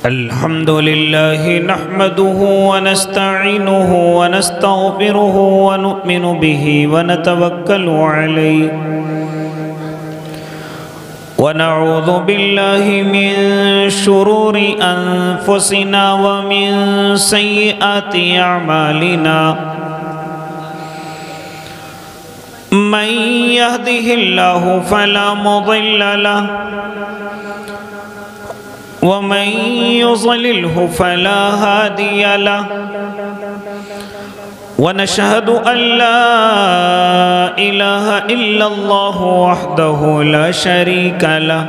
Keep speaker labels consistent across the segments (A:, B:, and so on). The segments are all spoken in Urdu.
A: الحمد لله نحمده ونستعينه ونستغفره ونؤمن به ونتوكل عليه ونعوذ بالله من شرور أنفسنا ومن سيئات أعمالنا من يهده الله فلا مضل له ومن يضلله فلا هادي له ونشهد أن لا إله إلا الله وحده لا شريك له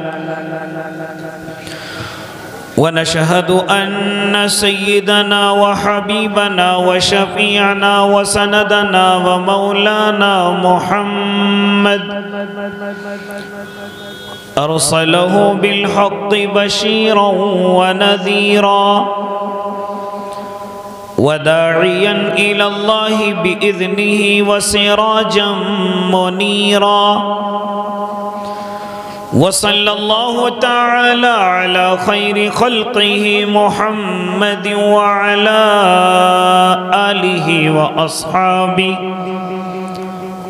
A: ونشهد أن سيدنا وحبيبنا وشفيعنا وسندنا ومولانا محمد أرسله بالحق بشيرا ونذيرا وداعيا إلى الله بإذنه وسراجا منيرا وصلى الله تعالى على خير خلقه محمد وعلى آله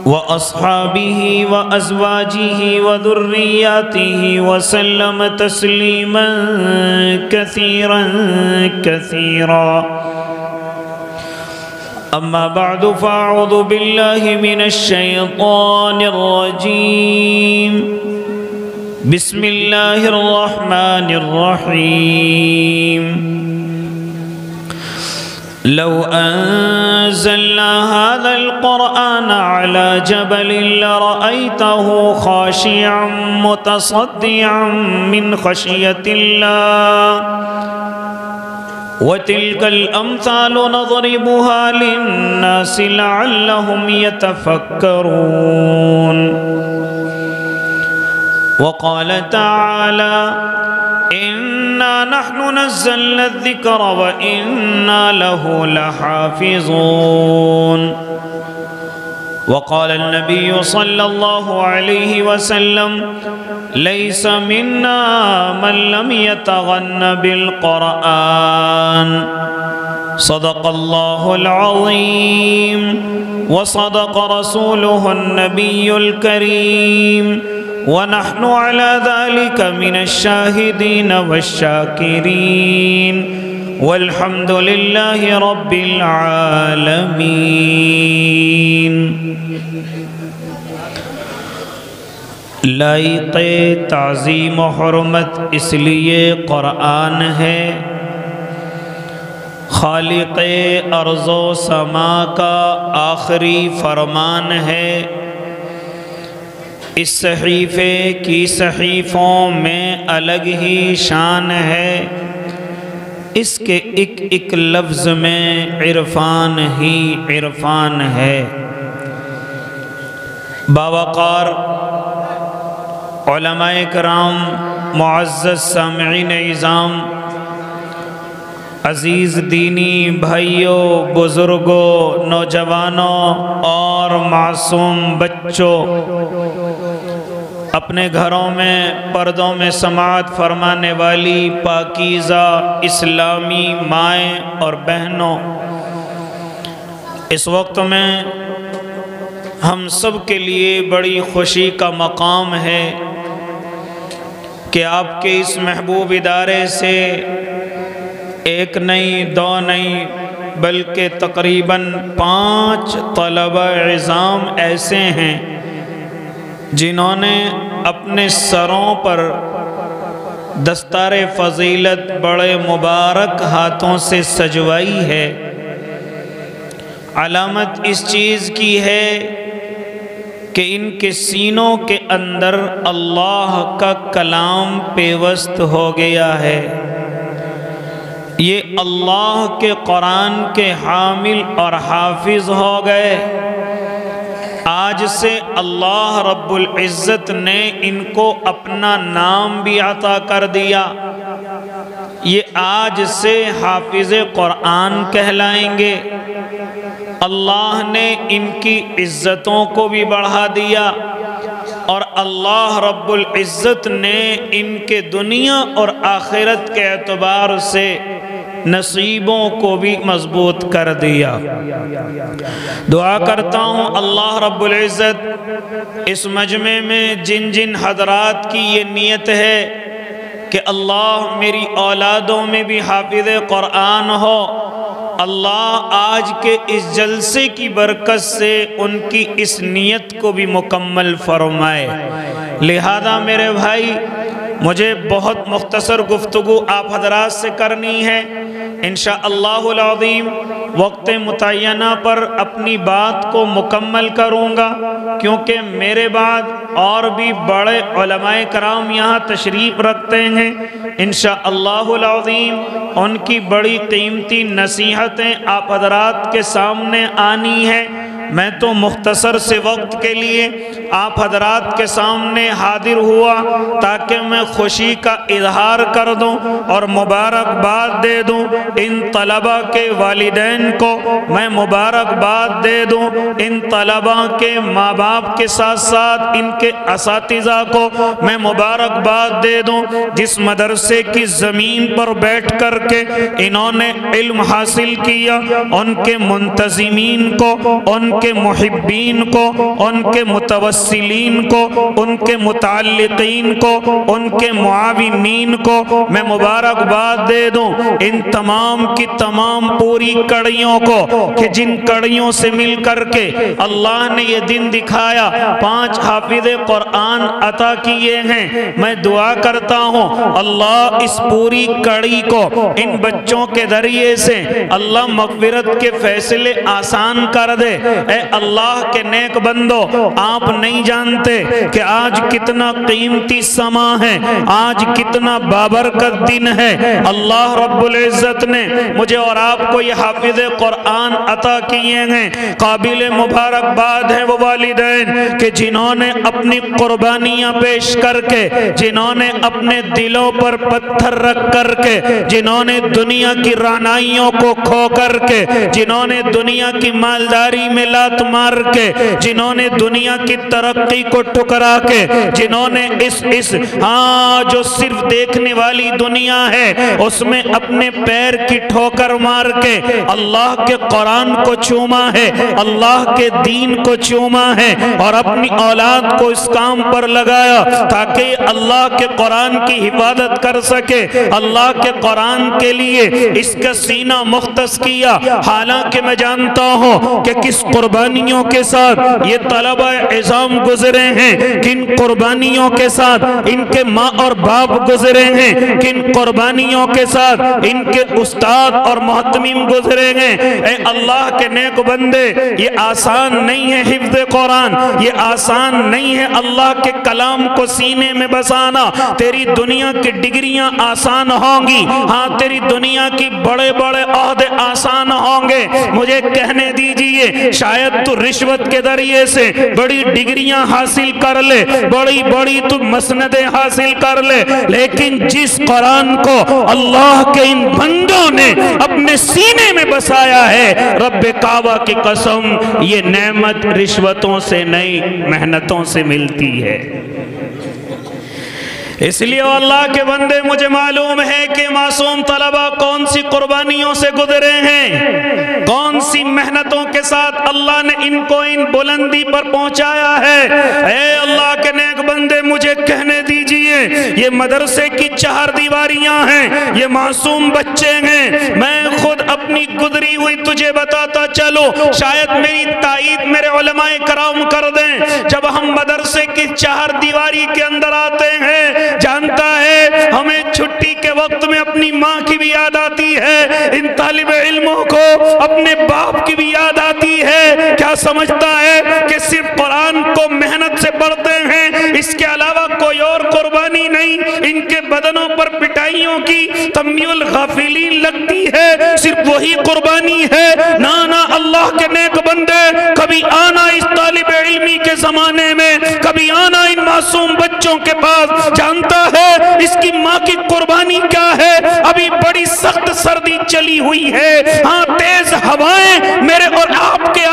A: وأصحابه وأزواجه وذرياته وسلم تسليما كثيرا كثيرا أما بعد فأعوذ بالله من الشيطان الرجيم بسم الله الرحمن الرحيم لو أنزلنا هذا القرآن على جبل لرأيته خاشعا متصدعا من خشية الله وتلك الأمثال نضربها للناس لعلهم يتفكرون وقال تعالى إنا نحن نزلنا الذكر وإنا له لحافظون وقال النبي صلى الله عليه وسلم ليس منا من لم يتغن بالقرآن صدق الله العظيم وصدق رسوله النبي الكريم ونحن على ذلك من الشاهدين والشاكرين والحمد لله رب العالمين لائق تعظیم و حرمت اس لیے قرآن ہے خالق ارض و سما کا آخری فرمان ہے اس صحیفے کی صحیفوں میں الگ ہی شان ہے اس کے ایک ایک لفظ میں عرفان ہی عرفان ہے باوقار علماء کرام معزز سامعین اعظام عزیز دینی بھائیوں بزرگوں نوجوانوں اور معصوم بچوں اپنے گھروں میں پردوں میں سماعت فرمانے والی پاکیزہ اسلامی مائیں اور بہنوں اس وقت میں ہم سب کے لیے بڑی خوشی کا مقام ہے کہ آپ کے اس محبوب ادارے سے ایک نہیں دو نہیں بلکہ تقریباً 5 طلبہ عظام ایسے ہیں جنہوں نے اپنے سروں پر دستار فضیلت بڑے مبارک ہاتھوں سے سجوائی ہے علامت اس چیز کی ہے کہ ان کے سینوں کے اندر اللہ کا کلام پیوست ہو گیا ہے یہ اللہ کے قرآن کے حامل اور حافظ ہو گئے آج سے اللہ رب العزت نے ان کو اپنا نام بھی عطا کر دیا یہ آج سے حافظ قرآن کہلائیں گے اللہ نے ان کی عزتوں کو بھی بڑھا دیا، اور اللہ رب العزت نے ان کے دنیا اور آخرت کے اعتبار سے نصیبوں کو بھی مضبوط کر دیا۔ دعا کرتا ہوں اللہ رب العزت اس مجمع میں جن جن حضرات کی یہ نیت ہے کہ اللہ میری اولادوں میں بھی حافظ قرآن ہو، اللہ آج کے اس جلسے کی برکت سے ان کی اس نیت کو بھی مکمل فرمائے۔ لہذا میرے بھائی، مجھے بہت مختصر گفتگو آپ حضرات سے کرنی ہے۔ انشاءاللہ العظیم وقت متعینہ پر اپنی بات کو مکمل کروں گا، کیونکہ میرے بعد اور بھی بڑے علماء کرام یہاں تشریف رکھتے ہیں۔ انشاءاللہ العظیم ان کی بڑی قیمتی نصیحتیں آپ حضرات کے سامنے آنی ہیں۔ میں تو مختصر سے وقت کے لیے آپ حضرات کے سامنے حاضر ہوا تاکہ میں خوشی کا اظہار کر دوں اور مبارکباد دے دوں ان طلبہ کے والدین کو، میں مبارکباد دے دوں ان طلبہ کے ماں باپ کے ساتھ ساتھ ان کے اساتذہ کو میں مبارکباد دے دوں، جس مدرسے کی زمین پر بیٹھ کر کے انہوں نے علم حاصل کیا، ان کے منتظمین کو، ان کے محبین کو، ان کے متوسلین کو، ان کے متعلقین کو، ان کے معاونین کو میں مبارکباد دے دوں، ان تمام کی تمام پوری کڑیوں کو کہ جن کڑیوں سے مل کر کے اللہ نے یہ دن دکھایا، 5 حافظ قرآن عطا کیے ہیں۔ میں دعا کرتا ہوں اللہ اس پوری کڑی کو ان بچوں کے ذریعے سے اللہ مغفرت کے فیصلے آسان کر دے۔ اے اللہ کے نیک بندو، آپ نہیں جانتے کہ آج کتنا قیمتی سما ہے، آج کتنا بابرکت دن ہے۔ اللہ رب العزت نے مجھے اور آپ کو یہ حافظ قرآن عطا کیے ہیں۔ قابل مبارکباد ہیں وہ والدین کہ جنہوں نے اپنی قربانیاں پیش کر کے، جنہوں نے اپنے دلوں پر پتھر رکھ کر کے، جنہوں نے دنیا کی رعنائیوں کو کھو کر کے، جنہوں نے دنیا کی مالداری میں لات مار کے، جنہوں نے دنیا کی ترقی کو ٹکرا کے، جنہوں نے اس جو صرف دیکھنے والی دنیا ہے اس میں اپنے پیر کی ٹھوکر مار کے اللہ کے قرآن کو چوما ہے، اللہ کے دین کو چوما ہے، اور اپنی اولاد کو اس کام پر لگایا تاکہ اللہ کے قرآن کی حفاظت کر سکے، اللہ کے قرآن کے لیے اس کا سینہ مختص کیا۔ حالانکہ میں جانتا ہوں کہ کس قربانیوں کے ساتھ یہ طلبہ عظام گزرے ہیں، کن قربانیوں کے ساتھ ان کے ماں اور باپ گزرے ہیں، کن قربانیوں کے ساتھ ان کے استاد اور محتمین گزرے ہیں۔ اے اللہ کے نیک بندے، یہ آسان نہیں ہے حفظ قرآن، یہ آسان نہیں ہے اللہ کے کلام کو سینے میں بسانا۔ تیری دنیا کی ڈگریاں آسان ہوں گی، ہاں تیری دنیا کی بڑے بڑے عہدے آسان ہوں گے، مجھے کہنے دیجئے شاید تو رشوت کے ذریعے سے بڑی ڈگریاں حاصل کر لے، بڑی بڑی تو مسندیں حاصل کر لے، لیکن جس قرآن کو اللہ کے ان بندوں نے اپنے سینے میں بسایا ہے، رب کعبہ کی قسم یہ نعمت رشوتوں سے نہیں محنتوں سے ملتی ہے۔ اس لیے اللہ کے بندے، مجھے معلوم ہے کہ معصوم طلبہ کون سی قربانیوں سے گزرے ہیں، کون سی محنتوں کے ساتھ اللہ نے ان کو ان بلندی پر پہنچایا ہے۔ اے اللہ کے نیک بندے، مجھے کہنے دیجئے یہ مدرسے کی 4 دیواریاں ہیں، یہ معصوم بچے ہیں۔ میں خود اپنی گزری ہوئی تجھے بتاتا چلو، شاید میری تائید میرے علماء کرام کر دیں۔ جب ہم مدرسے کی 4 دیواری کے اندر آتے ہیں، جانتا ہے ہمیں چھٹی کے وقت میں اپنی ماں کی بھی یاد آتی ہے، ان طالب علموں کو اپنے باپ کی بھی یاد آتی ہے۔ کیا سمجھتا ہے کہ صرف قرآن کو محنت سے پڑھتے ہیں، اس کے علاوہ کوئی اور قربانی نہیں؟ ان کے بدنوں پر پٹائیوں کی تنبیہ الغافلین لگتی ہے، صرف وہی قربانی ہے؟ نانا اللہ کے نیک بندے، کبھی آنا اس طالب علمی کے زمانے میں، کبھی آنا ان معصوم بچوں کے پاس، جانتا ہے اس کی ماں کی قربانی کیا ہے؟ ابھی بڑی سخت سردی چلی ہوئی ہے، ہاں تیز ہوائیں میرے اور آپ کے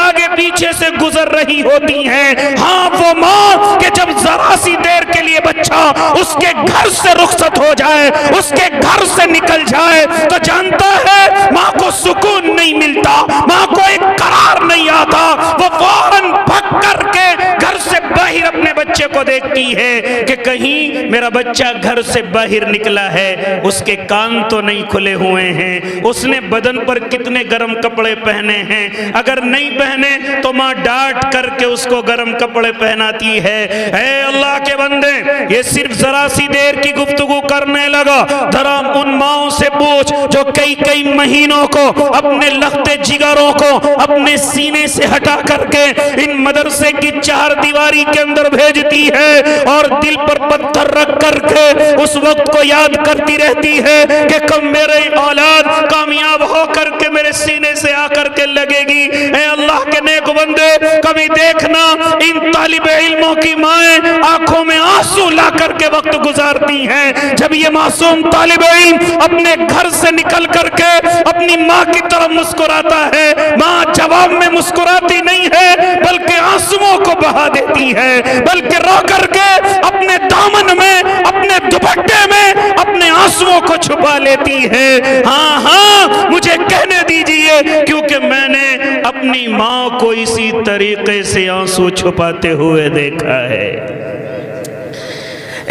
A: پیچھے سے گزر رہی ہوتی ہیں۔ ہاں وہ ماں کہ جب ذرا سی دیر کے لیے بچہ اس کے گھر سے رخصت ہو جائے، اس کے گھر سے نکل جائے تو جانتا ہے ماں کو سکون نہیں ملتا، ماں کو ایک قرار نہیں آتا، وہ فوراً بھگ کر کے گھر سے باہر اپنے بچے کو دیکھتی ہے کہ کہیں میرا بچہ گھر سے باہر نکلا ہے، اس کے کان تو نہیں کھلے ہوئے ہیں، اس نے بدن پر کتنے گرم کپڑے پہنے ہیں، اگر نہیں پہنے تو ماں ڈانٹ کر کے اس کو گرم کپڑے پہناتی ہے۔ اے اللہ کے بندے، یہ صرف ذرا سی دیر کی گفتگو کرنے لگا، ذرا ان ماؤں سے پوچھ جو کئی مہینوں کو اپنے لختے جگروں کو اپنے سینے سے ہٹا کر کے ان مدرسے کی چار دیواری کے اندر بھیجتی ہے اور دل پر پتھر رکھ کر کے اس وقت کو یاد کرتی رہتی ہے کہ کب میرے اولاد کامیاب ہو کر کے میرے سینے سے آ کر کے لگے گی۔ اے اللہ کے نیک بندے، کبھی دیکھنا ان طالب علموں کی مائیں آنکھوں میں آنسو لا کر کے وقت گزارتی ہیں، جب یہ معصوم طالب علم اپنے گھر سے نکل کر کے اپنی ماں کی طرف مسکراتا ہے، ماں جواب میں مسکراتی نہیں ہے بلکہ آنسوؤں کو بہا دیتی ہے، بلکہ رو کر کے اپنے دامن میں اپنے دوپٹے میں اپنے آنسوؤں کو چھپا لیتی ہے۔ ہاں مجھے کہنے دیجئے، کیونکہ میں نے اپنی ماں کو اسی طریقے سے آنسو چھپاتے ہوئے دیکھا ہے۔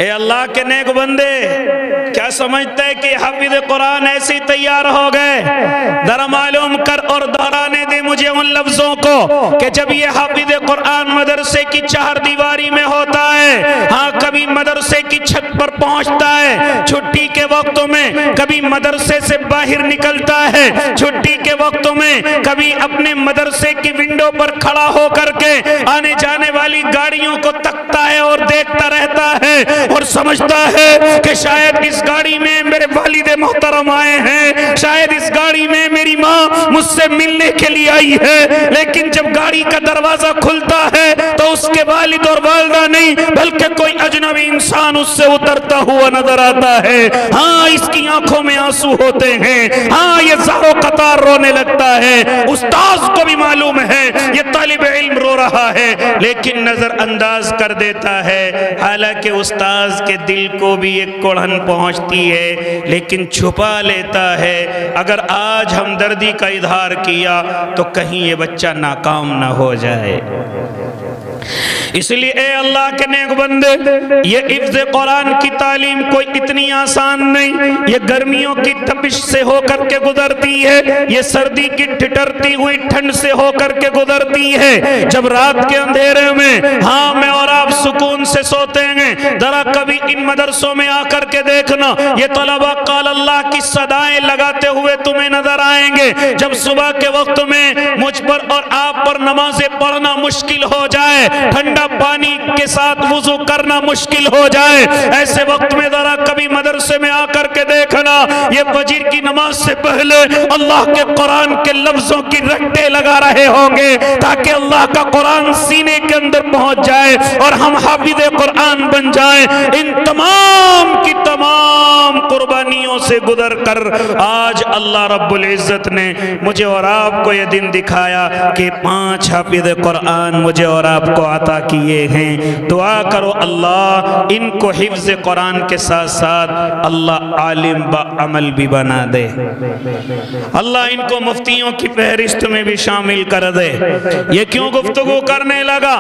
A: اے اللہ کے نیک بندے، کیا سمجھتا ہے کہ حافظ قرآن ایسے تیار ہو گئے؟ ذرا معلوم کر اور دہرانے دے مجھے ان لفظوں کو کہ جب یہ حافظ قرآن مدرسے کی چار دیواری میں ہوتا ہے، ہاں کبھی مدرسے کی چھت پر پہنچتا ہے چھٹی کے وقتوں میں، کبھی مدرسے سے باہر نکلتا ہے چھٹی کے وقتوں میں، کبھی اپنے مدرسے کی ونڈو پر کھڑا ہو کر کے آنے جانے والی گاڑیوں کو تکتا ہے اور دیکھتا رہتا ہے اور سمجھتا ہے کہ شاید اس گاڑی میں میرے والد محترم آئے ہیں، شاید اس گاڑی میں میری ماں مجھ سے ملنے کے لیے آئی ہے، لیکن جب گاڑی کا دروازہ کھلتا ہے تو اس کے والد اور والدہ نہیں بلکہ کوئی اجنبی انسان اس سے اترتا ہوا نظر آتا ہے۔ ہاں اس کی آنکھوں میں آنسو ہوتے ہیں، ہاں یہ زارو قطار رونے لگتا ہے، استاذ کو بھی معلوم ہے یہ طالب علم رو رہا ہے، لیکن نظر انداز کر دیتا ہے، حالانکہ استاذ کے دل کو بھی ایک کوڑھن پہنچتی ہے لیکن چھپا لیتا ہے۔ اگر آج ہمدردی کا اظہار کیا تو کہیں یہ بچہ ناکام نہ ہو جائے۔ اس لیے اے اللہ کے نیک بندے، یہ حفظ قرآن کی تعلیم کوئی اتنی آسان نہیں، یہ گرمیوں کی تپش سے ہو کر کے گزرتی ہے، یہ سردی کی ٹھٹرتی ہوئی ٹھنڈ سے ہو کر کے گزرتی ہے، جب رات کے اندھیرے میں ہاں میں اور آپ سکون سے سوتے ہیں، ذرا کبھی ان مدرسوں میں آ کر کے دیکھنا، یہ طلبہ قال اللہ کی صدائیں لگاتے ہوئے تمہیں نظر آئیں گے، جب صبح کے وقت میں مجھ پر اور آپ پر نمازیں پڑھنا مشکل ہو جائے، ٹھنڈا پانی کے ساتھ وضو کرنا مشکل ہو جائے، ایسے وقت میں ذرا کبھی مدرسے میں آ کر کے دیکھنا، یہ فجر کی نماز سے پہلے اللہ کے قرآن کے لفظوں کی رٹے لگا رہے ہوں گے تاکہ اللہ کا قرآن سینے کے اندر پہنچ جائے اور ہم حافظ قرآن بن جائیں۔ ان تمام کی تمام قربانیوں سے گزر کر آج اللہ رب العزت نے مجھے اور آپ کو یہ دن دکھایا کہ 5 حافظ قرآن مجھے اور آپ کو عطا کیے ہیں۔ دعا کرو اللہ ان کو حفظ قرآن کے ساتھ ساتھ اللہ عالم با عمل بھی بنا دے، اللہ ان کو مفتیوں کی فہرست میں بھی شامل کر دے۔ یہ کیوں گفتگو کرنے لگا؟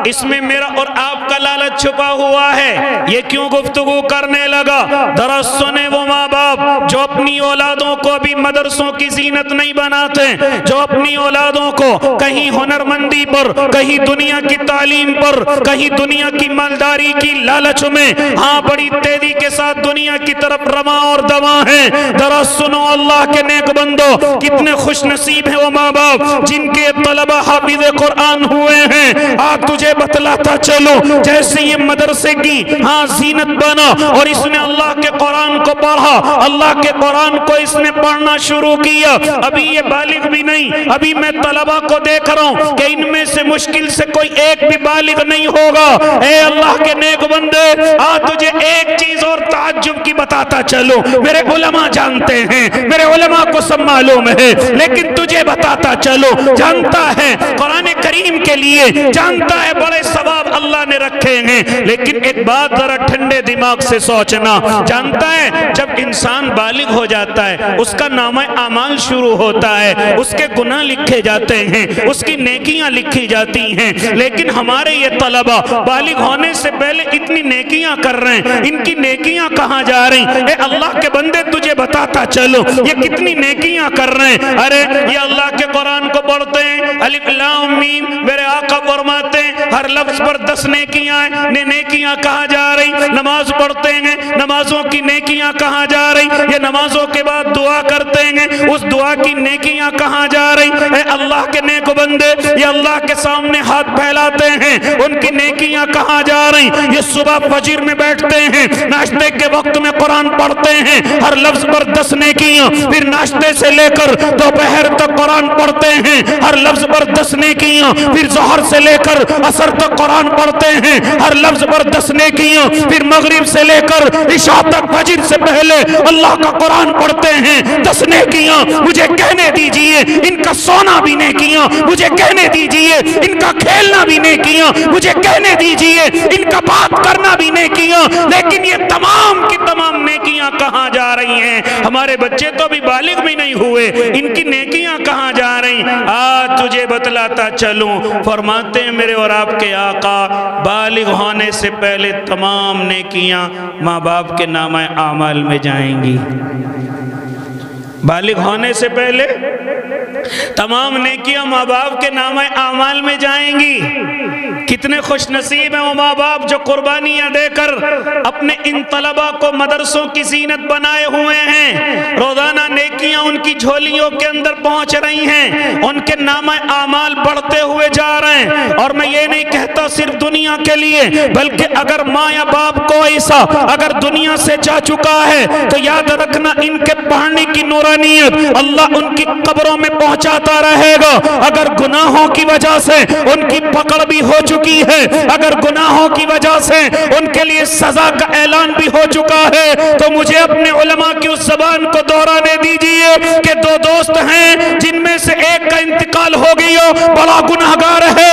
A: اس میں میرا اور آپ کا لالچ چھپا ہوا ہے۔ یہ کیوں گفتگو کرنے لگا؟ درست سنے وہ ماں باپ جو اپنی اولادوں کو بھی مدرسوں کی زینت نہیں بناتے، جو اپنی اولادوں کو کہیں ہنرمندی پر، کہیں دنیا کی تعلیم پر، کہیں دنیا کی مالداری کی لالچ میں ہاں بڑی تیزی کے ساتھ دنیا کی طرف رواں اور دواں ہیں۔ درست سنو اللہ کے نیک بندو، کتنے خوش نصیب ہیں وہ ماں باپ جن کے طلبہ حافظ قرآن ہوئے ہیں۔ آج تجھے بتلاتا چلو، جیسے سے یہ مدرسے کی زینت بنا اور اس نے اللہ کے قرآن کو پڑھا، اللہ کے قرآن کو اس نے پڑھنا شروع کیا۔ ابھی یہ بالغ بھی نہیں، ابھی میں طلبہ کو دیکھ رہا ہوں کہ ان میں سے مشکل سے کوئی ایک بھی بالغ نہیں ہوگا۔ اے اللہ کے نیک بندے، تجھے ایک چیز اور تعجب کی بتاتا چلو، میرے علماء جانتے ہیں، میرے علماء کو سب معلوم ہے، لیکن تجھے بتاتا چلو، جانتا ہے قرآن کریم کے لیے، جانتا ہے بڑے ثواب اللہ نے رکھے ہیں، لیکن ایک بات ذرا ٹھنڈے دماغ سے سوچنا، جانتا ہے جب انسان بالغ ہو جاتا ہے اس کا نامہ اعمال شروع ہوتا ہے، اس کے گناہ لکھے جاتے ہیں، اس کی نیکیاں لکھی جاتی ہیں، لیکن ہمارے یہ طلبہ بالغ ہونے سے پہلے اتنی نیکیاں کر رہے ہیں، ان کی نیکیاں کہاں جا رہی؟ اے اللہ کے بندے تجھے بتاتا چلو یہ کتنی نیکیاں کر رہے ہیں۔ ارے یہ اللہ کے قرآن کو پڑھتے ہیں، الف لام میم، میرے آقا فرماتے ہیں ہر لفظ پر 10 نیکیاں ہیں، نیکیاں کہاں جا رہی؟ نماز پڑھتے ہیں، نمازوں کی نیکیاں کہاں جا رہی؟ یہ نمازوں کے بعد دعا کرتے ہیں، اس دعا کی نیکیاں کہاں جا رہی؟ اے اللہ کے نیک بندے، یہ اللہ کے سامنے ہاتھ پھیلاتے ہیں، ان کی نیکیاں کہاں جا رہی؟ یہ صبح فجر میں بیٹھتے ہیں، ناشتے کے وقت میں قرآن پڑھتے ہیں، ہر لفظ پر 10 نیکیاں، پھر ناشتے سے لے کر دوپہر تک قرآن پڑھتے ہیں، ہر لفظ پر 10 نیکیاں، پھر ظہر سے لے کر عصر تک قرآن پڑھتے ہیں، ہر لفظ پر 10 نیکیاں، پھر مغرب سے لے کر عشاء تک فجر سے پہلے اللہ کا قرآن پڑھتے ہیں، 10 نیکیاں۔ مجھے کہنے دیجئے ان کا سونا بھی نیکیاں، مجھے کہنے دیجئے ان کا کھیلنا بھی نیکیاں، مجھے کہنے دیجئے ان کا بات کرنا بھی نیکیاں، لیکن یہ تمام کی تمام نیکیاں کہاں جا رہی ہیں؟ ہمارے بچے تو بھی بالغ بھی نہیں ہوئے، ان کی نیکیاں کہاں جا رہی؟ آج تجھے بتلاتا چلوں، فرماتے ہیں میرے اور آپ کے آقا بالغ ہونے سے پہلے تمام نیکیاں ماں باپ کے نامہ اعمال میں جائیں گی۔ بالغ ہونے سے پہلے تمام نیکیاں ماں باپ کے نامہ اعمال میں جائیں گی۔ کتنے خوش نصیب ہیں وہ ماں باپ جو قربانیاں دے کر اپنے ان طلبہ کو مدرسوں کی زینت بنائے ہوئے ہیں، روزانہ نیکیاں ان کی جھولیوں کے اندر پہنچ رہی ہیں، ان کے نامہ اعمال بڑھتے ہوئے جا رہے ہیں۔ اور میں یہ نہیں کہتا صرف دنیا کے لیے، بلکہ اگر ماں یا باپ کو ایسا اگر دنیا سے جا چکا ہے تو یاد رکھنا ان کے پڑھنے کی نورانیت اللہ ان کی قبروں میں پہنچاتا رہے گا۔ اگر گناہوں کی وجہ سے ان کی پکڑ بھی ہو چکی ہے، اگر گناہوں کی وجہ سے ان کے لیے سزا کا اعلان بھی ہو چکا ہے، تو مجھے اپنے علماء کی اس زبان کو دہرانے دیجئے کہ 2 دوست ہیں جن میں سے ایک کا انتقال ہو گیا، بڑا گناہگار ہے،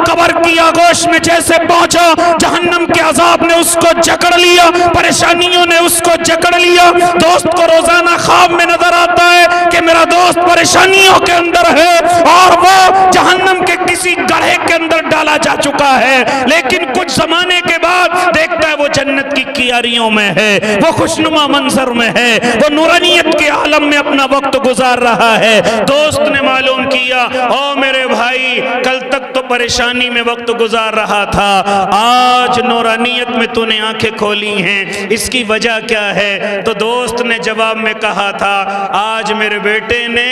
A: قبر کی آغوش میں جیسے پہنچا جہنم کے عذاب نے اس کو جکڑ لیا، پریشانیوں نے اس کو جکڑ لیا۔ دوست کو روزانہ خواب میں نظر آتا ہے کہ میرا دوست پریشانیوں کے اندر ہے اور وہ جہنم کے کسی گڑھے کے اندر ڈالا جا چکا ہے، لیکن کچھ زمانے کے بعد دیکھتا ہے وہ جنت کی کیاریوں میں ہے، وہ خوشنما منظر میں ہے، وہ نورانیت کے عالم میں اپنا وقت گزار رہا ہے۔ دوست نے معلوم کیا، او میرے بھائی کل تک تو پریشانی میں وقت گزار رہا تھا، آج نورانیت میں تو نے آنکھیں کھولی ہیں، اس کی وجہ کیا ہے؟ تو دوست نے جواب میں کہا تھا آج میرے بیٹے نے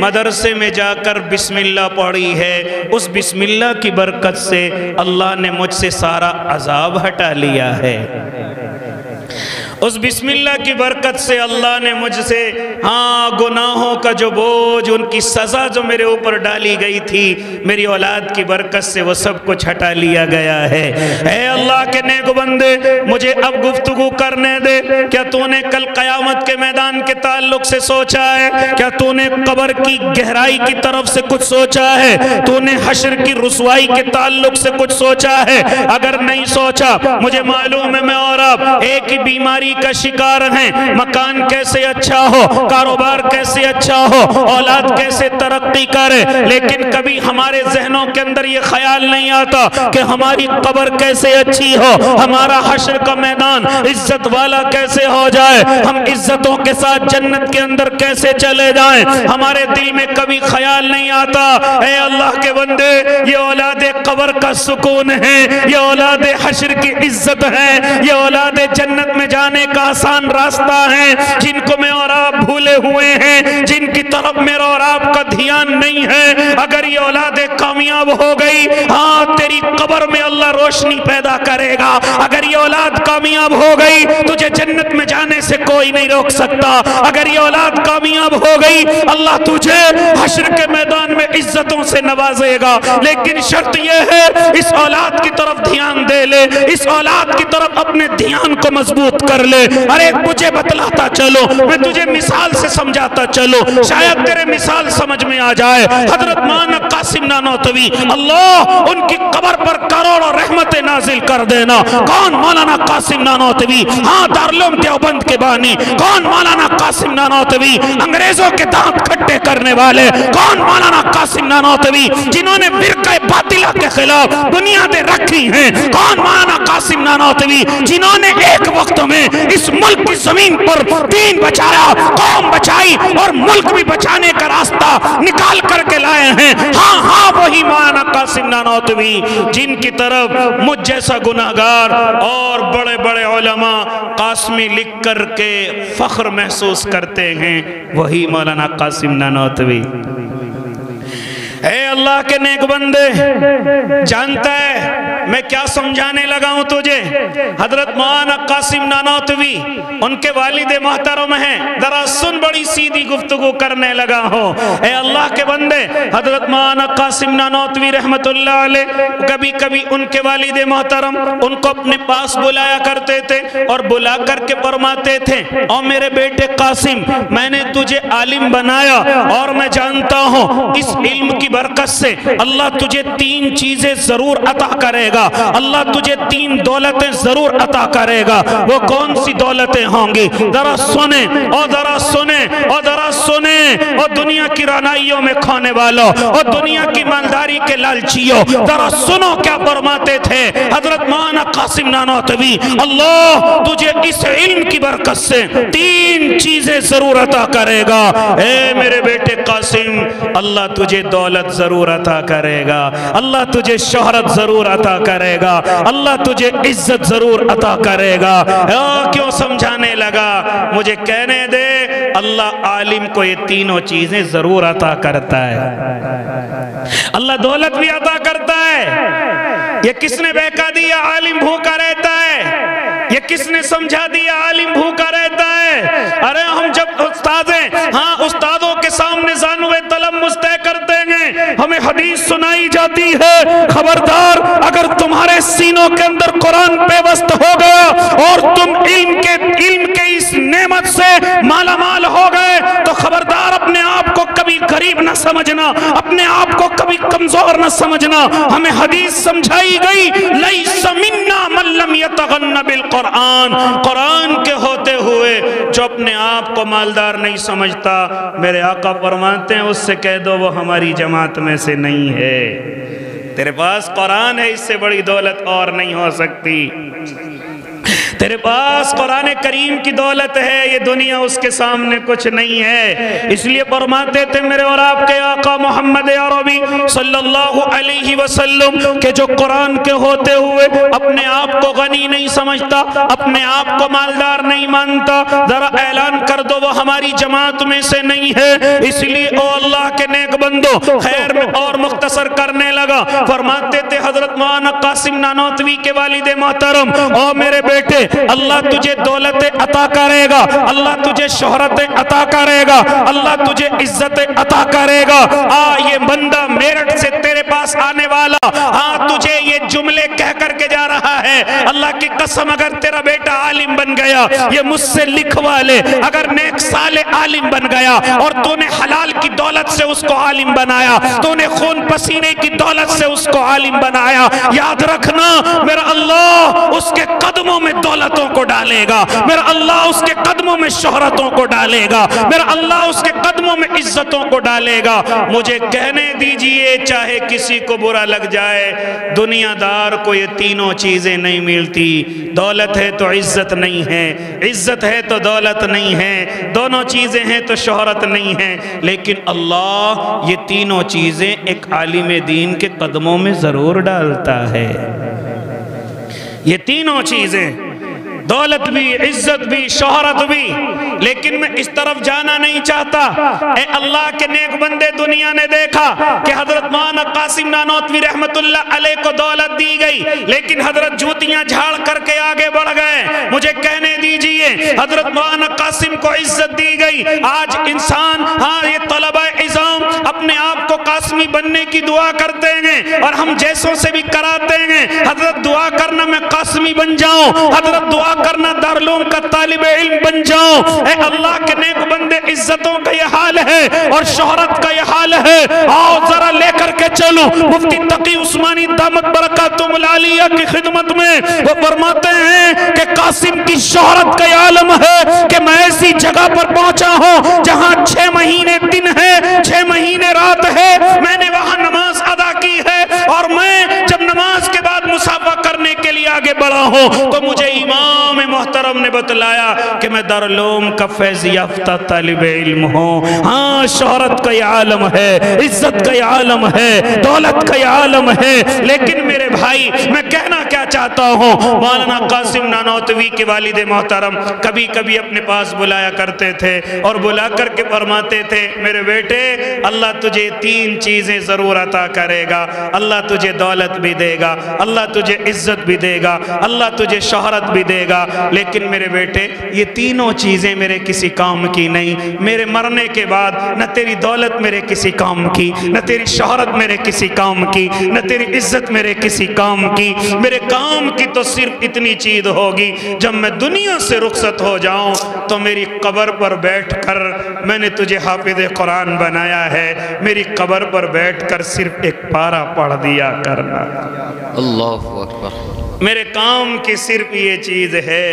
A: مدرسے میں جا کر بسم اللہ پڑھی ہے، اس بسم اللہ کی برکت سے اللہ نے مجھ سے سارا عذاب ہٹا لیا ہے، اس بسم اللہ کی برکت سے اللہ نے مجھ سے گناہوں کا جو بوجھ، ان کی سزا جو میرے اوپر ڈالی گئی تھی، میری اولاد کی برکت سے وہ سب کچھ ہٹا لیا گیا ہے۔ اے اللہ کے نیک بندے مجھے اب گفتگو کرنے دے، کیا تو نے کل قیامت کے میدان کے تعلق سے سوچا ہے؟ کیا تو نے قبر کی گہرائی کی طرف سے کچھ سوچا ہے؟ تو نے حشر کی رسوائی کے تعلق سے کچھ سوچا ہے؟ اگر نہیں سوچا، مجھے معلوم ہے میں اور آپ ایک ہی بیماری کا شکار ہیں، مکان کیسے اچھا ہو، کاروبار کیسے اچھا ہو، اولاد کیسے ترقی کرے، لیکن کبھی ہمارے ذہنوں کے اندر یہ خیال نہیں آتا کہ ہماری قبر کیسے اچھی ہو، ہمارا حشر کا میدان عزت والا کیسے ہو جائے، ہم عزتوں کے ساتھ جنت کے اندر کیسے چلے جائیں، ہمارے دل میں کبھی خیال نہیں آتا۔ اے اللہ کے بندے یہ اولاد قبر کا سکون ہے، یہ اولاد حشر کی عزت ہے، یہ اولاد اولاد جنت میں جانے کا آسان راستہ ہے، جن کو میں اور آپ بھولے ہوئے ہیں، جن کی طرف میرا اور آپ کا دھیان نہیں ہے، اگر یہ اولاد کامیاب ہو گئی، ہاں تیری قبر میں اللہ روشنی پیدا کرے گا۔ اگر یہ اولاد کامیاب ہو گئی، تجھے جنت میں جانے سے کوئی نہیں روک سکتا۔ اگر یہ اولاد کامیاب ہو گئی، اللہ تجھے حشر کے میدان میں عزتوں سے نوازے گا۔ لیکن شرط یہ ہے اس اولاد کی طرف دھیان دے لے، اس اولاد کی طرف اپنے دھیان کو مضبوط کر لے۔ ارے مجھے بتلاتا چلو، میں تجھے مثال سے سمجھاتا چلو، شاید تیرے مثال سمجھ میں آ جائے۔ حضرت مولانا قاسم نانوتوی، اللہ ان کی قبر پر کروڑوں رحمتیں نازل کر دینا۔ کون مولانا قاسم نانوتوی؟ ہاں دارالعلوم دیوبند کے بانی۔ کون مولانا قاسم نانوتوی؟ انگریزوں کے دانت کھٹے کرنے والے۔ کون مولانا قاسم نانوتوی؟ جنہوں نے فرقہ باطلہ کے خلاف بنیادیں رکھی ہیں۔ کون مولانا قاسم نانوتوی؟ جنہوں نے ایک وقت میں اس ملک کی زمین پر دین بچایا، قوم بچائی اور ملک بھی بچانے کا راستہ نکال کر کے لائے ہیں۔ ہاں ہاں وہی مولانا قاسم نانوتوی جن کی طرف مجھ جیسا گناہگار اور بڑے بڑے علماء قاسمی لکھ کر کے فخر محسوس کرتے ہیں، وہی مولانا قاسم نانوتوی۔ اے اللہ کے نیک بندے، جانتا ہے میں کیا سمجھانے لگا ہوں تجھے؟ حضرت مولانا قاسم نانوتوی ان کے والد محترم ہیں، ذرا سن، بڑی سیدھی گفتگو کرنے لگا ہوں۔ اے اللہ کے بندے، حضرت مولانا قاسم نانوتوی رحمت اللہ علیہ کبھی کبھی ان کے والد محترم ان کو اپنے پاس بلایا کرتے تھے اور بلا کر کے فرماتے تھے، او میرے بیٹے قاسم، میں نے تجھے عالم بنایا اور میں جانتا ہوں اس علم کی برکت سے اللہ تجھے 3 چیزیں ضرور عطا کرے گا، اللہ تجھے 3 دولتیں ضرور عطا کرے گا۔ وہ کون سی دولتیں ہوں گی؟ ذرا سنیں اور ذرا سنیں اور ذرا سنیں، اور دنیا کی رعنائیوں میں کھونے والوں اور دنیا کی مالداری کے لالچیوں، ذرا سنو کیا فرماتے تھے حضرت مولانا قاسم نانوتوی، اللہ تجھے اس علم کی برکت سے 3 چیزیں ضرور عطا کرے گا۔ اے میرے بیٹے قاسم، اللہ تجھے دولت ضرور عطا کرے گا، اللہ تجھے شہرت ضرور عطا کرے گا، اللہ تجھے عزت ضرور عطا کرے گا۔ کیوں سمجھانے لگا؟ مجھے کہنے دے، اللہ عالم کو یہ تینوں چیزیں ضرور عطا کرتا ہے۔ اللہ دولت بھی عطا کرتا ہے۔ یہ کس نے بہکا دیا عالم بھوکا رہتا ہے؟ یہ کس نے سمجھا دیا عالم بھوکا رہتا ہے؟ ارے ہم جب استاد ہیں، ہاں استادوں کے سامنے زانوے طلب مستح کرتے ہیں، ہمیں حدیث سنائی جاتی ہے، خبردار اگر تمہارے سینوں کے اندر قرآن پیوست ہو گیا اور تم علم کے اس نعمت سے مالا مال ہو گئے تو خبردار اپنے آپ کو کبھی غریب نہ سمجھنا، اپنے آپ کو کبھی کمزور نہ سمجھنا۔ ہمیں حدیث سمجھائی گئی، لیس منا من لم یتغن بالقرآن، قرآن کے ہوتے ہوئے جو اپنے آپ کو مالدار نہیں سمجھتا، میرے آقا فرماتے ہیں اس سے کہہ دو وہ ہماری جماعت میں سے نہیں ہے۔ تیرے پاس قرآن ہے، اس سے بڑی دولت اور نہیں ہو سکتی۔ تیرے پاس قرآن کریم کی دولت ہے، یہ دنیا اس کے سامنے کچھ نہیں ہے۔ اس لیے فرماتے تھے میرے اور آپ کے آقا محمد عربی صلی اللہ علیہ وسلم کہ جو قرآن کے ہوتے ہوئے اپنے آپ کو غنی نہیں سمجھتا، اپنے آپ کو مالدار نہیں مانتا، ذرا اعلان کر دو وہ ہماری جماعت میں سے نہیں ہے۔ اس لیے او اللہ کے نیک بندو، خیر میں اور مختصر کرنے لگا، فرماتے تھے حضرت مولانا قاسم نانوتوی کے والد محترم، او میرے بیٹے، اللہ تجھے دولت عطا کرے گا، اللہ تجھے شہرت عطا کرے گا، اللہ تجھے عزت عطا کرے گا۔ یہ بندہ میرٹھ سے تیرے پاس آنے والا، تجھے یہ جملے کہہ کر کے جا رہا ہے، اللہ کی قسم اگر تیرا بیٹا عالم بن گیا، یہ مجھ سے لکھوا لے، اگر نیک صالح عالم بن گیا اور تو نے حلال کی دولت سے اس کو عالم بنایا، تو نے خون پسینے کی دولت سے اس کو عالم بنایا، یاد رکھنا میرا اللہ اس کے قدموں میں دولتوں کو ڈالے گا، میرا اللہ اس کے قدموں میں شہرتوں کو ڈالے گا، میرا اللہ اس کے قدموں میں عزتوں کو ڈالے گا۔ مجھے کہنے دیجئے، چاہے کسی کو برا لگ جائے، دنیا دار کو یہ تینوں چیزیں نہیں ملتی، دولت ہے تو عزت نہیں ہے، عزت ہے تو دولت نہیں ہے، دونوں چیزیں ہیں تو شہرت نہیں ہے، لیکن اللہ یہ تینوں چیزیں ایک عالم دین کے قدموں میں ضرور ڈالتا ہے۔ یہ تینوں چیزیں دولت بھی، عزت بھی، شہرت بھی، لیکن میں اس طرف جانا نہیں چاہتا۔ اے اللہ کے نیک بندے، دنیا نے دیکھا کہ حضرت مولانا قاسم نانوتوی رحمت اللہ علیہ کو دولت دی گئی، لیکن حضرت جوتیاں جھاڑ کر کے آگے بڑھ گئے۔ مجھے کہنے دیجئے، حضرت مولانا قاسم کو عزت دی گئی، آج انسان، یہ طلبہ عظام اپنے آپ کو قاسمی بننے کی دعا کرتے ہیں اور ہم جیسوں سے بھی کراتے ہیں، حضرت دعا کرنا میں قاسمی بن جاؤں، حضرت دعا کرنا دارالعلوم کا طالب علم بن جاؤں۔ اے اللہ کے نیک بندے، عزتوں کا یہ حال ہے اور شہرت کا یہ حال ہے۔ آؤ ذرا لے کر کے چلو مفتی تقی عثمانی دامت برکاتہم العالیہ کی خدمت میں۔ وہ فرماتے ہیں کہ قاسم کی شہرت کا یہ عالم ہے کہ میں ایسی جگہ پر پہنچا ہوں جہاں 6 مہینے دن ہے، 6 مہینے رات ہے، میں نے وہاں نماز ادا کی ہے، اور میں جب نماز کے بعد مصافحہ کرنے کے لیے آگے بڑھا ہوں تو مجھے امام محترم نے بتلایا کہ میں دارالعلوم کا فیض یافتہ طالب علم ہوں۔ ہاں، شہرت کا یہ عالم ہے، عزت کا یہ عالم ہے، دولت کا یہ عالم ہے، لیکن میرے بھائی میں کہنا کیا چاہتا ہوں، مولانا قاسم نانوتوی کے والد محترم کبھی کبھی اپنے پاس بلایا کرتے تھے اور بلا کر کے فرماتے تھے، میرے بیٹے اللہ تجھے 3 چیزیں ضرور عطا کرے گا، اللہ تجھے دولت بھی دے گا، اللہ تجھے عزت بھی دے گا، اللہ تجھے شہرت بھی دے گا، لیکن میرے بیٹے یہ تینوں چیزیں میرے کسی کام کی نہیں، میرے مرنے کے بعد نہ تیری دولت میرے کسی کام کی، نہ تیری شہرت میرے کسی کام کی، نہ تیری عزت میرے کسی کام کی، میرے کام کی تو صرف اتنی چیز ہوگی، جب میں دنیا سے رخصت ہو جاؤں تو میری قبر پر بیٹھ کر، میں نے تجھے حافظ قرآن بنایا ہے، میری قبر پر بیٹھ کر صرف ایک پارہ پڑھ دیا کرنا۔
B: اللہ اکبر۔
A: میرے کام کی صرف یہ چیز ہے۔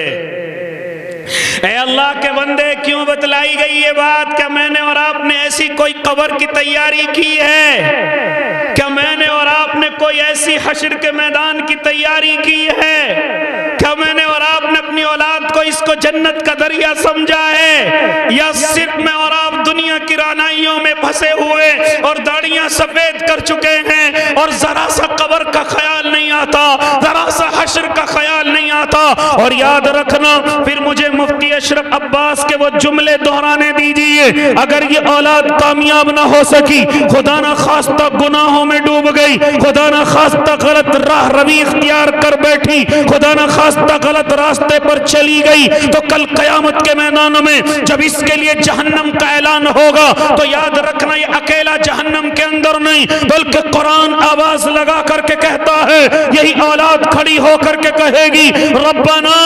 A: اے اللہ کے بندے، کیوں بتلائی گئی یہ بات؟ کیا میں نے اور آپ نے ایسی کوئی قبر کی تیاری کی ہے؟ کیا میں نے اور آپ نے کوئی ایسی حشر کے میدان کی تیاری کی ہے؟ کیا میں نے اور آپ نے اپنی اولاد کو اس کو جنت کا دریا سمجھا ہے؟ یا صرف میں اور آپ دنیا کی رعنائیوں میں پھنسے ہوئے اور داڑیاں سفید کر چکے ہیں اور ذرا سا قبر کا خیال نہیں آتا، ذرا سا حشر کا خیال نہیں آتا؟ اور یاد رکھنا، پھر مجھے مفتی اشرف عباس کے وہ جملے دہرانے دیجئے، اگر یہ اولاد کامیاب نہ ہو سکی، خدا نہ خواستہ گناہوں میں ڈوب گئی، خدا نہ خواستہ غلط راہ روی اختیار کر بیٹھی، خدا نہ خواستہ غلط راستے پر چلی گئی، تو کل قیامت کے میدان میں جب اس کے لیے جہنم کا اعلان ہوگا تو یاد رکھنا یہ اکیلا جہنم کے اندر نہیں، بلکہ قرآن آواز لگا کر کے کہتا ہے، یہی اولاد کھڑی ہو کر کے کہے گی، ربنا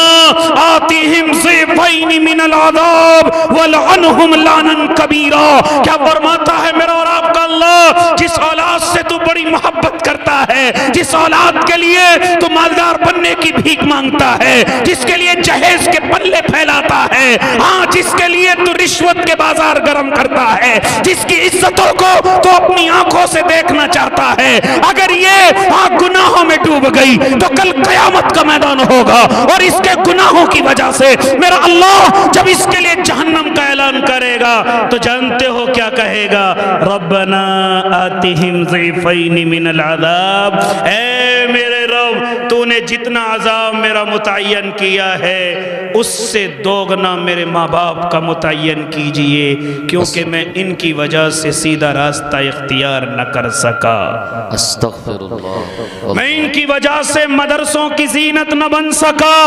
A: آتیہم ضعفین من العذاب ولعنہم لعنا کبیرا۔ کیا فرماتا ہے میرا اور آپ کا اللہ؟ جس اولاد سے تو بڑی محبت کرتا ہے، جس اولاد کے لیے تو مالدار بننے کی بھیک مانگتا ہے، جس کے لیے جہیز کے پلے پھیلاتا ہے، ہاں جس کے لیے تو رشوت کے بازار گرم کرتا ہے، جس کی عزتوں کو تو اپنی آنکھوں سے دیکھنا چاہتا ہے، اگر یہ گناہوں میں ڈوب گئی تو کل قیامت کا میدان ہوگا، اور اس کے گناہوں کی وجہ سے میرا اللہ جب اس کے لیے جہنم کا اعلان کرے گا تو جانتے ہو کیا کہے گا؟ ربنا آتہم ضعفین من العذاب، اے میرے رب تو نے جتنا عذاب میرا متعین کیا ہے اس سے دوگنا میرے ماں باپ کا متعین کیجئے، کیونکہ میں ان کی وجہ سے سیدھا راستہ اختیار نہ کر سکا،
B: استغفر اللہ،
A: میں ان کی وجہ سے مدرسوں کی زینت نہ بن سکا،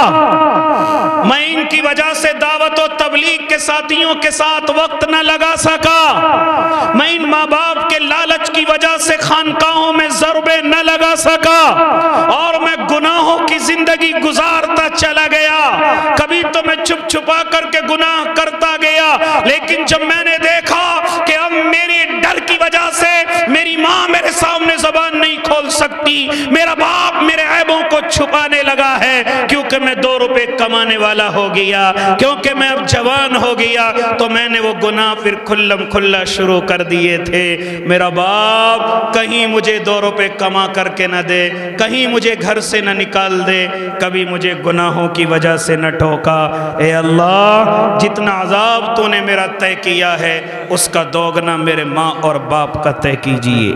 A: میں ان کی وجہ سے دعوت و تبلیغ کے ساتھیوں کے ساتھ وقت نہ لگا سکا، میں ان ماں باپ کے لالچ کی وجہ سے خانقاہوں میں ضربے نہ لگا سکا، اور میں گناہوں کی زندگی گزارتا چلا گیا، کبھی تو میں چھپ چھپا کر کے گناہ کرتا گیا، لیکن جب میں نے دیکھا کہ اب میرے ڈر کی وجہ سے میری ماں میرے سامنے زبان نہیں کھول سکتی، میرا باپ میرے عیبوں کو چھپانے لگا ہے، کیونکہ میں 2 روپے کمانے والا ہو گیا، کیونکہ میں اب جوان ہو گیا، تو میں نے وہ گناہ پھر کھلم کھلا شروع کر دیے تھے۔ میرا باپ کہیں مجھے 2 روپے کما کر کے نہ دے، کہیں مجھے گھر سے نہ نکال دے، کبھی مجھے گناہوں کی وجہ سے نہ ٹھوکا۔ اے اللہ جتنا عذاب تو نے میرا طے کیا ہے اس کا دوگنا میرے ماں اور باپ کا طے کیجئے۔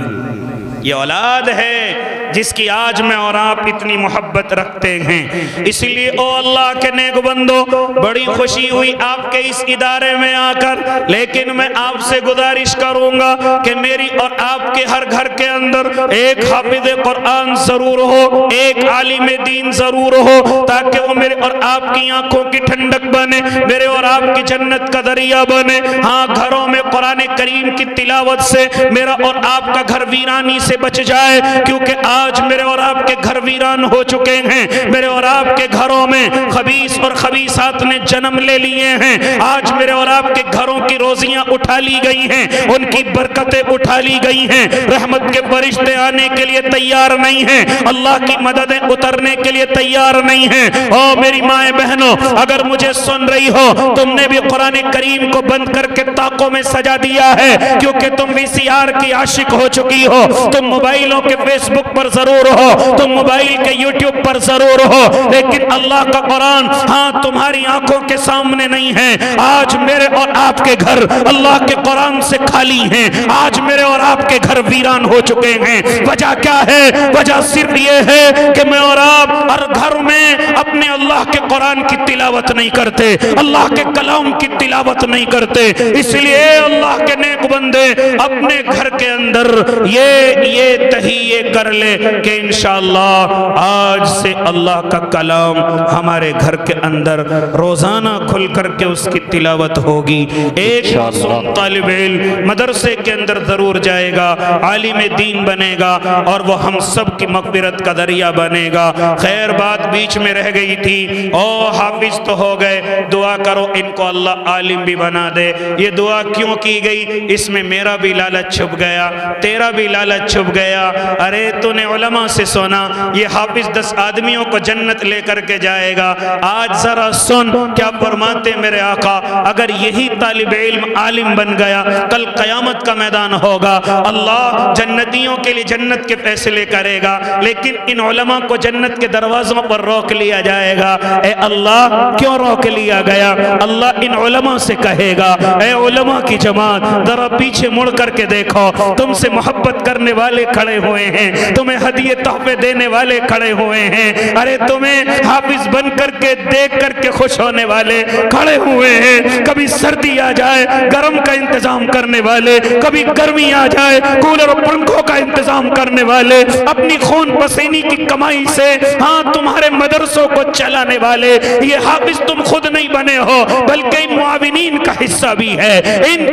A: یہ اولاد ہے جس کی آج میں اور آپ اتنی محبت رکھتے ہیں۔ اس لیے او اللہ کے نیک بندو، بڑی خوشی ہوئی آپ کے اس ادارے میں آ کر، لیکن میں آپ سے گزارش کروں گا کہ میری اور آپ کے ہر گھر کے اندر ایک حافظ قرآن ضرور ہو، ایک عالم دین ضرور ہو، تاکہ وہ میرے اور آپ کی آنکھوں کی ٹھنڈک بنے، میرے اور آپ کی جنت کا دریا بنے۔ ہاں، گھروں میں قرآن کریم کی تلاوت سے میرا اور آپ کا گھر ویرانی سے بچ جائے، کیونکہ آج میرے اور آپ کے گھر ویران ہو چکے ہیں۔ میرے اور آپ کے گھروں میں خبیث اور خبیثات نے جنم لے لیے ہیں۔ آج میرے اور آپ کے گھروں کی روزیاں اٹھا لی گئی ہیں، ان کی برکتیں اٹھا لی گئی ہیں۔ رحمت کے فرشتے آنے کے لیے تیار نہیں ہیں، اللہ کی مددیں اترنے کے لیے تیار نہیں ہیں۔ او میری مائیں بہنوں، اگر مجھے سن رہی ہو، تم نے بھی قرآن کریم کو بند کر کے طاقوں میں سجا دیا ہے، کیونکہ تم وی سی آر کی عاشق ہو چکی ہو۔ تم موبائلوں کے فیس بک پر ضرور ہو، تم موبائل کے یوٹیوب پر ضرور ہو، لیکن اللہ کا قرآن ہاں تمہاری آنکھوں کے سامنے نہیں ہے۔ آج میرے اور آپ کے گھر اللہ کے قرآن سے خالی ہیں، آج میرے اور آپ کے گھر ویران ہو چکے ہیں۔ وجہ کیا ہے؟ وجہ صرف یہ ہے کہ میں اور آپ ہر گھر میں اپنے اللہ کے قرآن کی تلاوت نہیں کرتے، اللہ کے کلام کی تلاوت نہیں کرتے۔ اس لیے اللہ کے نیک بندے اپنے گھر کے اندر یہ تہیے کر لے کہ انشاءاللہ آج سے اللہ کا کلام ہمارے گھر کے اندر روزانہ کھل کر کے اس کی تلاوت ہوگی۔ ایک معصوم طالب علم مدرسے کے اندر ضرور جائے گا، عالم دین بنے گا، اور وہ ہم سب کی مغفرت کا ذریعہ بنے گا۔ خیر بات بیچ میں رہ گئی تھی، او حافظ تو ہو گئے، دعا کرو ان کو اللہ عالم بھی بنا دے۔ یہ دعا کیوں کی گئی؟ اس میں میرا بھی لالچ چھپ گیا، تیرا بھی لالچ چھپ گیا۔ ارے تو نے علماء سے سنا یہ حافظ 10 آدمیوں کو جنت لے کر کے جائے گا۔ آج ذرا سن کیا فرماتے میرے آقا، اگر یہی طالب علم عالم بن گیا، کل قیامت کا میدان ہوگا، اللہ جنتیوں کے لیے جنت کے فیصلے کرے گا، لیکن ان علماء کو جنت کے دروازوں پر روک لیا جائے گا۔ اے اللہ کیوں روک لیا گیا؟ اللہ ان علماء سے کہے گا، اے علماء کی جماعت ذرا پیچھے مڑ کر کے دیکھو، تم سے محبت کرنے والے کھڑے ہوئے ہیں، تمہیں ہدیے تحفے دینے والے کھڑے ہوئے ہیں، ارے تمہیں حافظ بن کر کے دیکھ کر کے خوش ہونے والے کھڑے ہوئے ہیں۔ کبھی سردی آ جائے گرم کا انتظام کرنے والے، کبھی گرمی آ جائے کولر اور پنکھوں کا انتظام کرنے والے، اپنی خون پسینے کی کمائی سے ہاں تمہارے مدرسوں کو چلانے والے۔ یہ حافظ تم خود نہیں بنے ہو، بلکہ ان معاونین کا حصہ بھی ہے، ان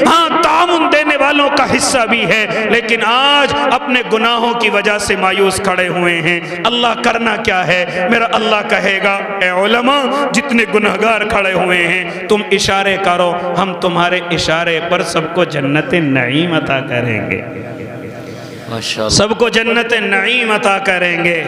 A: ہاں تعاون دینے والوں کا حصہ بھی ہے، لیکن آج اپنے گناہوں کی وجہ سے مایوس کھڑے ہوئے ہیں۔ اللہ کرنا کیا ہے؟ میرا اللہ کہے گا، اے علماء جتنے گنہگار کھڑے ہوئے ہیں تم اشارے کرو، ہم تمہارے اشارے پر سب کو جنت نعیم عطا کریں گے، سب کو جنت نعیم عطا کریں گے۔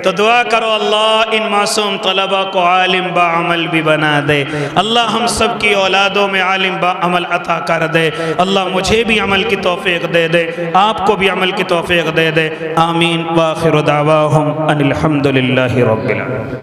A: تو دعا کرو اللہ ان معصوم طلبہ کو عالم با عمل بھی بنا دے، اللہ ہم سب کی اولادوں میں عالم با عمل عطا کر دے، اللہ مجھے بھی عمل کی توفیق دے دے، آپ کو بھی عمل کی توفیق دے دے۔ آمین۔ وآخر دعواہم ان الحمدللہ رب العالمین۔